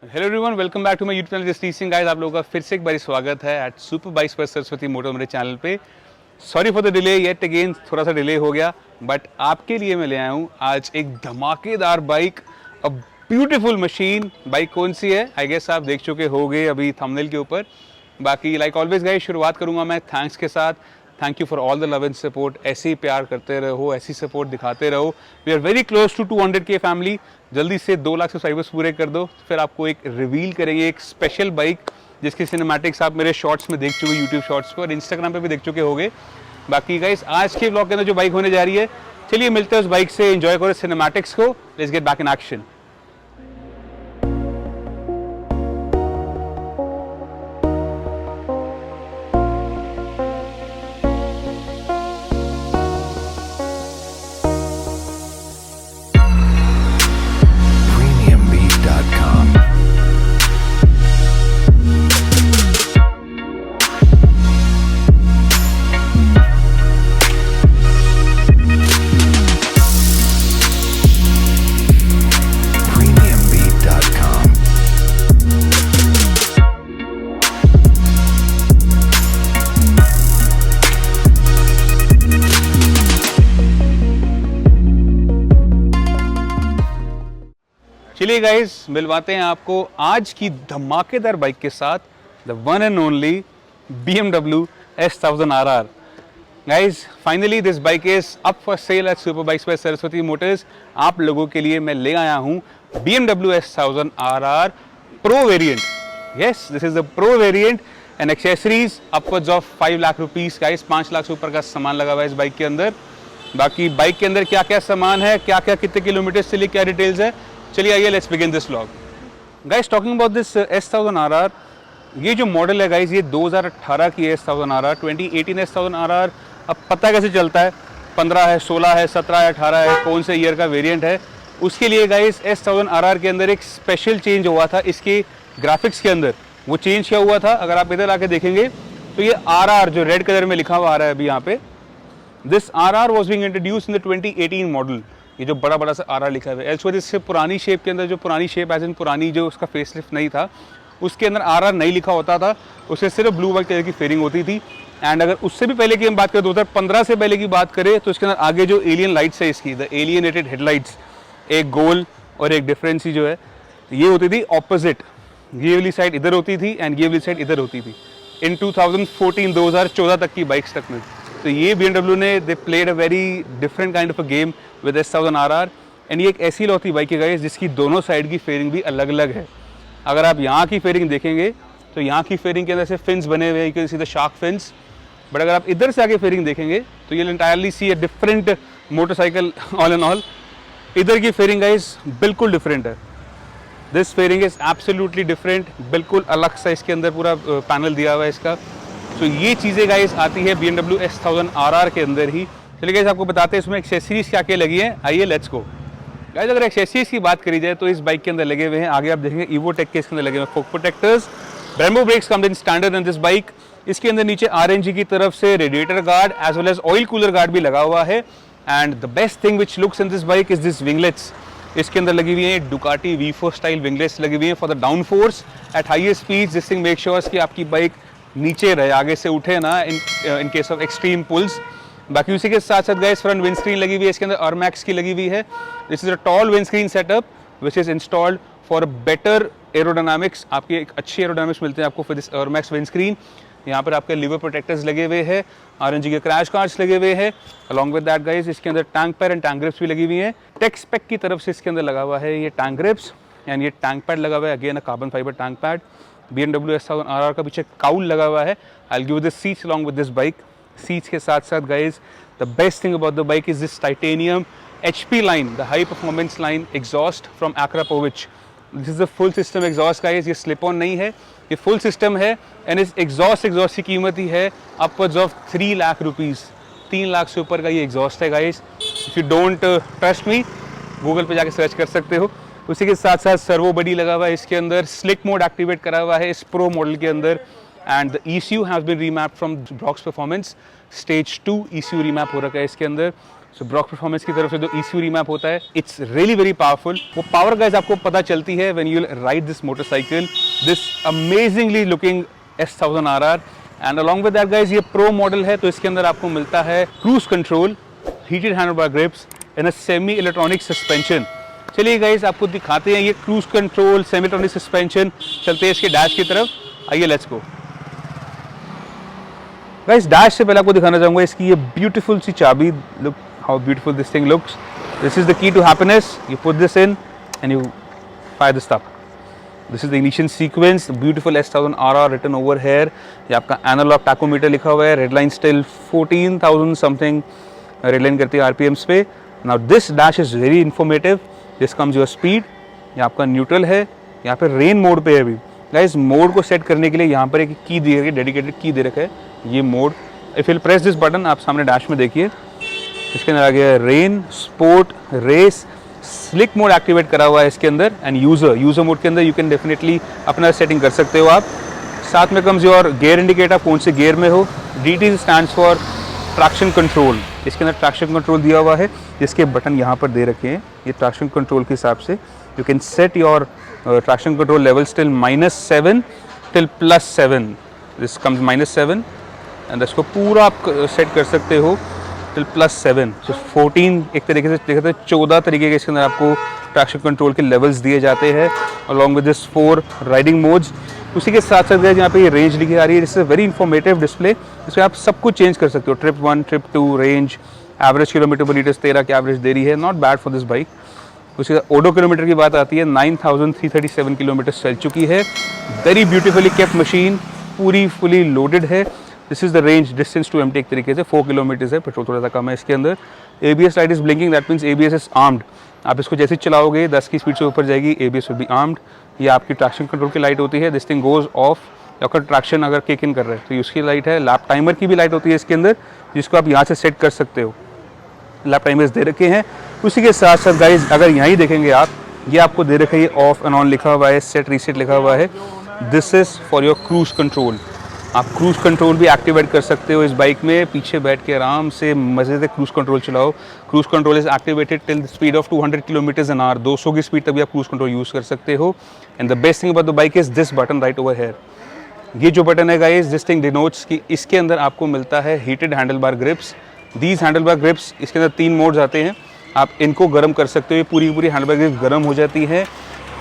Hello everyone, welcome back to my YouTube channel Justice Singh. Guys, आप लोगों का फिर से एक बार स्वागत है एट सुपर बाइक्स पर सरस्वती मोटर मेरे चैनल पे। Sorry for the delay, yet again थोड़ा सा डिले हो गया, बट आपके लिए मैं ले आया हूँ आज एक धमाकेदार bike, a beautiful machine. Bike कौन सी है आई गेस आप देख चुके होंगे अभी थंबनेल के ऊपर। बाकी लाइक ऑलवेज गाइस, शुरुआत करूँगा मैं थैंक्स के साथ। Thank you for all the love and support. ऐसे ही प्यार करते रहो, ऐसी सपोर्ट दिखाते रहो। We are very close to 200K family. जल्दी से 2 लाख सब्सक्राइबर्स पूरे कर दो, फिर आपको एक रिवील करेंगे एक स्पेशल बाइक जिसकी सिनेमैटिक्स आप मेरे शॉर्ट्स में देख चुके, यूट्यूब शॉर्ट्स पर और इंस्टाग्राम पे भी देख चुके होंगे। बाकी गाइस, आज के ब्लॉग के अंदर जो बाइक होने जा रही है, चलिए मिलते हैं उस बाइक से, एंजॉय करो सिनेमैटिक्स को। Let's get back in action. premiumbeat.com. premiumbeat.com. चलिए गाइस, मिलवाते हैं आपको आज की धमाकेदार बाइक के साथ, the one and only BMW S1000RR। Guys, finally this bike is up for sale at super bikes by Saraswati motors. आप लोगों के लिए मैं ले आया हूँ BMW S1000RR pro variant. Yes, this is the pro variant and accessories upwards of 5 lakh rupees. Guys, 5 lakh से ऊपर का सामान लगा हुआ है इस बाइक के अंदर। बाकी बाइक के अंदर क्या क्या सामान है, क्या क्या कितने किलोमीटर से लिए, क्या डिटेल्स है, चलिए आइए let's begin this vlog. Guys, talking about this S1000RR, ये जो मॉडल है गाइस, ये 2018 की S1000RR, 2018 S1000RR। अब पता कैसे चलता है 15 है, 16 है, 17 है, 18 है, कौन से ईयर का वेरिएंट है। उसके लिए गाइस S1000RR के अंदर एक स्पेशल चेंज हुआ था इसके ग्राफिक्स के अंदर। वो चेंज क्या हुआ था, अगर आप इधर आके देखेंगे तो ये RR जो रेड कलर में लिखा हुआ आ रहा है अभी यहाँ पे, this RR was being introduced in the 2018 model. ये जो बड़ा बड़ा सा RR लिखा है, एल्सवेयर इससे पुरानी शेप के अंदर, जो पुरानी शेप एज इन पुरानी जो उसका फेसलिफ्ट नहीं था, उसके अंदर RR नहीं लिखा होता था, उससे सिर्फ ब्लू वाइट कलर की फेयरिंग होती थी। एंड अगर उससे भी पहले की हम बात करें, 2015 से पहले की बात करें, तो इसके अंदर आगे जो एलियन लाइट्स है इसकी, द एलियनेटेड हेडलाइट्स, एक गोल और एक डिफरेंस ही जो है, ये होती थी ऑपोजिट। ये वाली साइड इधर होती थी एंड ये वाली साइड इधर होती थी इन 2014 तक की बाइक्स तक में। तो ये BMW ने they played a very different kind of a game with S1000RR। And ये एक ऐसी लौती बाइक है गाइस जिसकी दोनों साइड की फेयरिंग भी अलग अलग है। अगर आप यहाँ की फेयरिंग देखेंगे तो यहाँ की फेयरिंग के अंदर से फिन्स बने हुए हैं, you can see the shark fins. But अगर आप इधर से आगे फेयरिंग देखेंगे तो ये entirely see a different motorcycle all and all. इधर की फेयरिंग गाइस बिल्कुल डिफरेंट है। This fairing is absolutely different, बिल्कुल अलग सा इसके अंदर पूरा पैनल दिया हुआ है इसका। तो ये चीज़ें गाइस आती है BMW S1000RR के अंदर ही। चलिए गाइस, आपको बताते हैं इसमें एक्सेसरीज क्या क्या लगी है, आइए लेट्स गो। गाइस, अगर एक्सेसरीज की बात करी जाए तो इस बाइक के अंदर लगे हुए हैं, आगे आप देखेंगे इवोटेक के इसके अंदर लगे हुए हैं fork protectors. Brembo brakes come in standard in this bike. इसके अंदर नीचे RNG की तरफ से radiator guard as well as oil cooler guard भी लगा हुआ है। And the best thing which looks in this bike is this winglets. इसके अंदर लगी हुई है डुकाटी V4 स्टाइल विंगलेट्स लगी हुई है for the down force at highest speed. This thing make sures कि आपकी बाइक नीचे रहे, आगे से उठे ना in case of extreme pulls. बाकी उसी के साथ साथ गाइस फ्रंट विंड स्क्रीन लगी हुई है, इसके अंदर अरमैक्स की लगी हुई है। This is a tall wind screen setup which is installed for better aerodynamics. आपकी एक अच्छी एरोडायनामिक्स मिलते हैं आपको फॉर दिस अरमैक्स विंड स्क्रीन। यहाँ पर आपके लीवर प्रोटेक्टर्स लगे हुए हैं, RNG के क्रैश गार्ड्स लगे हुए हैं। अलॉन्ग विद दैट गाइस, इसके अंदर tank pad and tank grips भी लगी हुई हैं। टेक स्पेक की तरफ से इसके अंदर लगा हुआ है ये टैंक ग्रिप्स एंड ये टैंक पैड लगा हुआ है, again a carbon fibre tank pad. BMW S1000RR का पीछे काउल लगा हुआ है। I will give this seats along with this bike. Seats के साथ साथ guys, the best thing about the bike is this titanium HP line, the high performance line exhaust from Akrapovic। This is the full system exhaust guys, ये slip on नहीं है, ये full system है। And इस exhaust की कीमत ही है upwards of 3 lakh rupees. 3 lakh से ऊपर का ये एग्जॉस्ट है guys. If you don't trust me, Google पे जाके सर्च कर सकते हो। उसी के साथ साथ सर्वो बडी लगा हुआ है इसके अंदर, स्लिक मोड एक्टिवेट करा हुआ है इस प्रो मॉडल के अंदर। And the ECU has been remapped from Brocks performance. Stage 2 ECU remap हो रखा है इसके अंदर। सो ब्रॉक परफॉर्मेंस की तरफ से जो ECU रीमैप होता है, इट्स रियली वेरी पावरफुल। वो पावर गाइस आपको पता चलती है when you ride this motorcycle, this amazingly looking S1000 RR। And along with that guys ये प्रो मॉडल है, तो इसके अंदर आपको मिलता है cruise control, heated handlebar grips and a semi electronic suspension. चलिए गाइस आपको दिखाते हैं ये cruise control, semi electronic suspension. चलते हैं इसके डैश की तरफ, आइए लेट्स गो। गाइस डैश से पहले आपको दिखाना चाहूंगा इसकी ये ब्यूटीफुल सी चाबी। Look how beautiful this thing looks. This is the key to happiness. You put this in and you fire this up. This is the initial sequence, beautiful S1000 RR written over here. ये आपका analog tachometer लिखा हुआ है, red line still 14,000 something red line करती है RPMs पे। Now this dash is very informative. This comes your speed. ये आपका न्यूट्रल है, यहाँ पे रेन मोड पे है अभी। गाइस मोड को सेट करने के लिए यहाँ पर एक की दी है, डेडिकेटेड की दे रखा है, ये mode. If you press this button, आप सामने डैश में देखिए, इसके अंदर आ गया rain, sport, race, slick mode activate करा हुआ है इसके अंदर। एंड यूजर मोड के अंदर यू कैन डेफिनेटली अपना सेटिंग कर सकते हो आप। साथ में कम्स योर गियर इंडिकेटर, कौन से गियर में हो। DT stands for traction control. इसके अंदर ट्रैक्शन कंट्रोल दिया हुआ है, जिसके बटन यहाँ पर दे रखे हैं। ये ट्रैक्शन कंट्रोल के हिसाब से you can set your traction control levels till -7 till +7। This comes -7 and इसको पूरा आप सेट कर सकते हो टिल +7। सो 14 एक तरीके से देखते हैं 14 तरीके के इसके अंदर आपको ट्रैक्शन कंट्रोल के लेवल्स दिए जाते हैं, along with this 4 riding modes. उसी के साथ साथ यहाँ पे ये रेंज लिखी आ रही है। It's a very informative display. इसमें आप सब कुछ चेंज कर सकते हो, trip 1, trip 2, range, average kilometre पर लीटर 13 की एवरेज दे रही है, not bad for this bike. उसके बाद ओडो किलोमीटर की बात आती है, 9,337 किलोमीटर चल चुकी है। वेरी ब्यूटीफुली केप्ट मशीन, पूरी फुली लोडेड है। This is the range distance to empty एक तरीके से 4 किलोमीटर है। पेट्रोल थोड़ा सा कम है इसके अंदर। ABS light is blinking, that means ABS is armed. आप इसको जैसे चलाओगे 10 की स्पीड से ऊपर जाएगी, ABS विल बी आर्म्ड। ये आपकी ट्रैक्शन कंट्रोल की लाइट होती है। दिस थिंग गोज ऑफ अगर ट्रैक्शन अगर किक इन कर रहे हैं तो उसकी लाइट है। लैप टाइमर की भी लाइट होती है इसके अंदर, जिसको आप यहाँ से सेट कर सकते हो। लैप टाइमर्स दे रखे हैं। उसी के साथ साथ गाइज अगर यहीं देखेंगे आप, ये आपको दे रखा है ऑफ एंड ऑन लिखा हुआ है, सेट रीसेट लिखा हुआ है। This is for your cruise control. आप क्रूज कंट्रोल भी एक्टिवेट कर सकते हो इस बाइक में। पीछे बैठ के आराम से मजे से क्रूज कंट्रोल चलाओ। Cruise control is activated till the speed of 200 km/h। 200 की स्पीड तक भी आप क्रूज कंट्रोल यूज कर सकते हो। And the best thing about the bike is this button right over here. ये जो बटन है गाइस, दिस थिंग डिनोट्स कि इसके अंदर आपको मिलता है heated handle bar grips. These handle bar grips, इसके अंदर 3 मोड्स आते हैं। आप इनको गर्म कर सकते हो, ये पूरी हैंडल बार ग्रिप्स गर्म हो जाती है।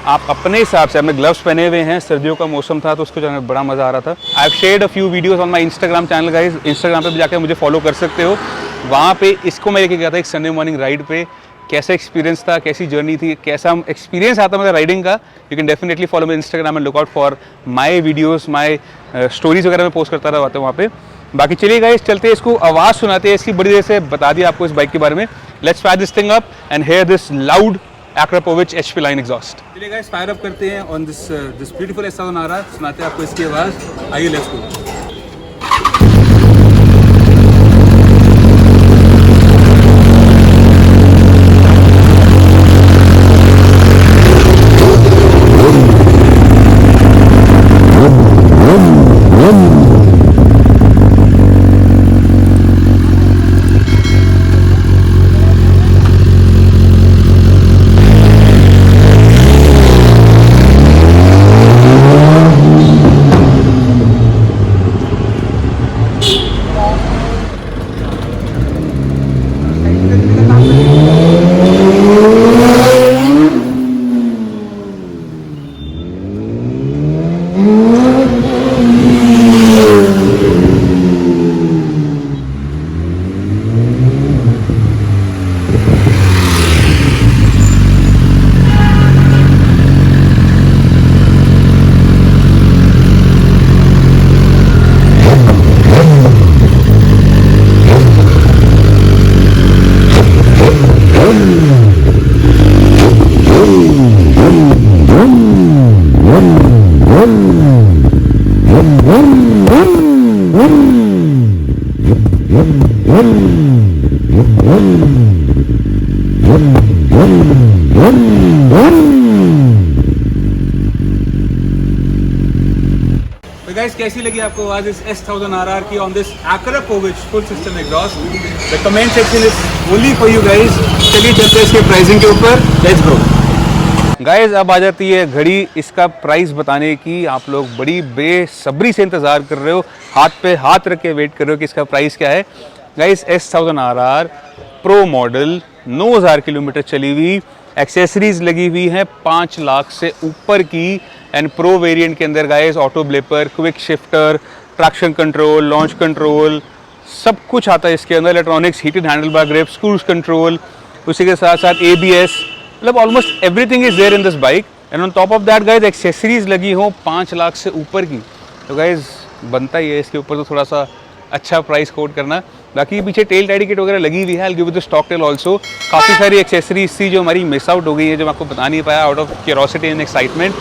आप अपने हिसाब से, आपने ग्लव्स पहने हुए हैं, सर्दियों का मौसम था तो उसको जाने में बड़ा मज़ा आ रहा था। I have shared a few videos on my Instagram channel guys. Instagram पे भी जाकर मुझे फॉलो कर सकते हो। वहाँ पे इसको मैं लेके गया था एक संडे मॉर्निंग राइड पे। कैसा एक्सपीरियंस था, कैसी जर्नी थी, कैसा एक्सपीरियंस आता मेरा राइडिंग का, you can definitely follow my Instagram and look out for my videos, my stories वगैरह मैं पोस्ट करता रहता हूँ वहाँ पे। बाकी चलिए गाइस चलते हैं, इसको आवाज़ सुनाते हैं इसकी। बड़ी देर से बता दिया आपको इस बाइक के बारे में। Let's fire this thing up and here this loud Akrapovic HP line exhaust। चलिए गाइस फायर अप करते हैं on this beautiful S1000 RR। सुनाते हैं आपको इसकी आवाज़, आइए लेट्स गो। गाइस कैसी लगी आपको आवाज इस S1000RR की on this Acura Povich full system exhaust? The comment section is only for you guys. चलिए चलते हैं इसके प्राइसिंग के ऊपर, लेट्स गो। गाइस अब आ जाती है घड़ी इसका प्राइस बताने की। आप लोग बड़ी बेसब्री से इंतजार कर रहे हो, हाथ पे हाथ रख के वेट कर रहे हो कि इसका प्राइस क्या है। Guys S1000RR pro model 9000 kilometre चली हुई, एक्सेसरीज लगी हुई हैं 5 लाख से ऊपर की। एंड प्रो वेरिएंट के अंदर guys auto blipper, quick shifter, traction control, launch control, सब कुछ आता है इसके अंदर। Electronics, heated handle bar grips, cruise control, उसी के साथ साथ ABS, मतलब almost everything is there in this bike. And on top of that guys accessories लगी हो 5 लाख से ऊपर की, तो गाइस बनता ही है इसके ऊपर तो थोड़ा सा अच्छा प्राइस कोट करना। बाकी पीछे टेल टाइडी किट वगैरह लगी हुई है, I give you the stock tail also. काफ़ी सारी एक्सेसरीज थी जो हमारी मिस आउट हो गई है, जो मैं आपको बता नहीं पाया out of curiosity and excitement.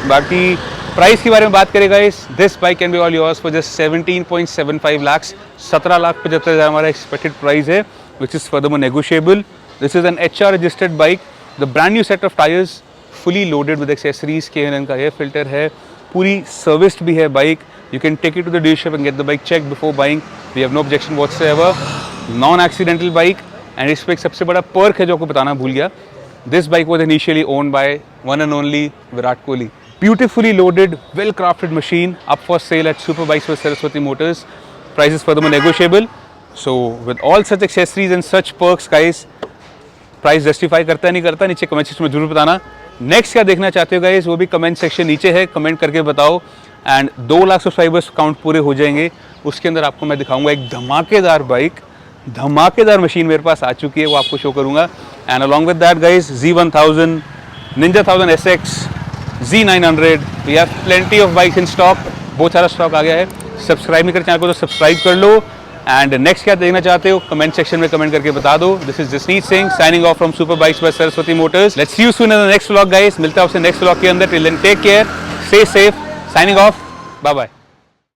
बाकी प्राइस के बारे में बात करें guys, this bike can be all yours for just 17.75 lakh, 17,75,000 हमारा एक्सपेक्टेड प्राइस है, which is furthermore negotiable. This is an HR registered bike, the brand new set of tyres, fully loaded with accessories, K&N का air filter है, पूरी serviced भी है bike. You can take it to the dealership and get the bike checked before buying. We have no objection whatsoever. Non-accidental bike, and इस पे एक सबसे बड़ा पर्क है जो आपको बताना भूल गया। This bike was initially owned by one and only Virat Kohli. Beautifully loaded, well-crafted machine up for sale at Super Bikes with Saraswati Motors. Price is furthermore negotiable. So with all such accessories and such perks, guys, price justify करता है नहीं करता, नीचे comment section में जरूर बताना। Next क्या देखना चाहते हो गाइस, वो भी कमेंट सेक्शन नीचे है, कमेंट करके बताओ। एंड 2 लाख सब्सक्राइबर्स काउंट पूरे हो जाएंगे, उसके अंदर आपको मैं दिखाऊंगा एक धमाकेदार बाइक, धमाकेदार मशीन मेरे पास आ चुकी है, वो आपको शो करूंगा। And along with that guys, Z1000, Ninja 1000 SX, Z900, we have plenty of bikes in stock, बहुत सारा स्टॉक आ गया है। सब्सक्राइब नहीं कर चैनल को तो सब्सक्राइब कर लो। एंड नेक्स्ट क्या देखना चाहते हो कमेंट सेक्शन में कमेंट करके बता दो। This is Jasneet Singh signing off from super bikes by Saraswati motors. Let's see you soon in the next vlog guys, मिलता है आपसे नेक्स्ट व्लॉग के अंदर। Till then take care, stay safe, signing off, bye bye.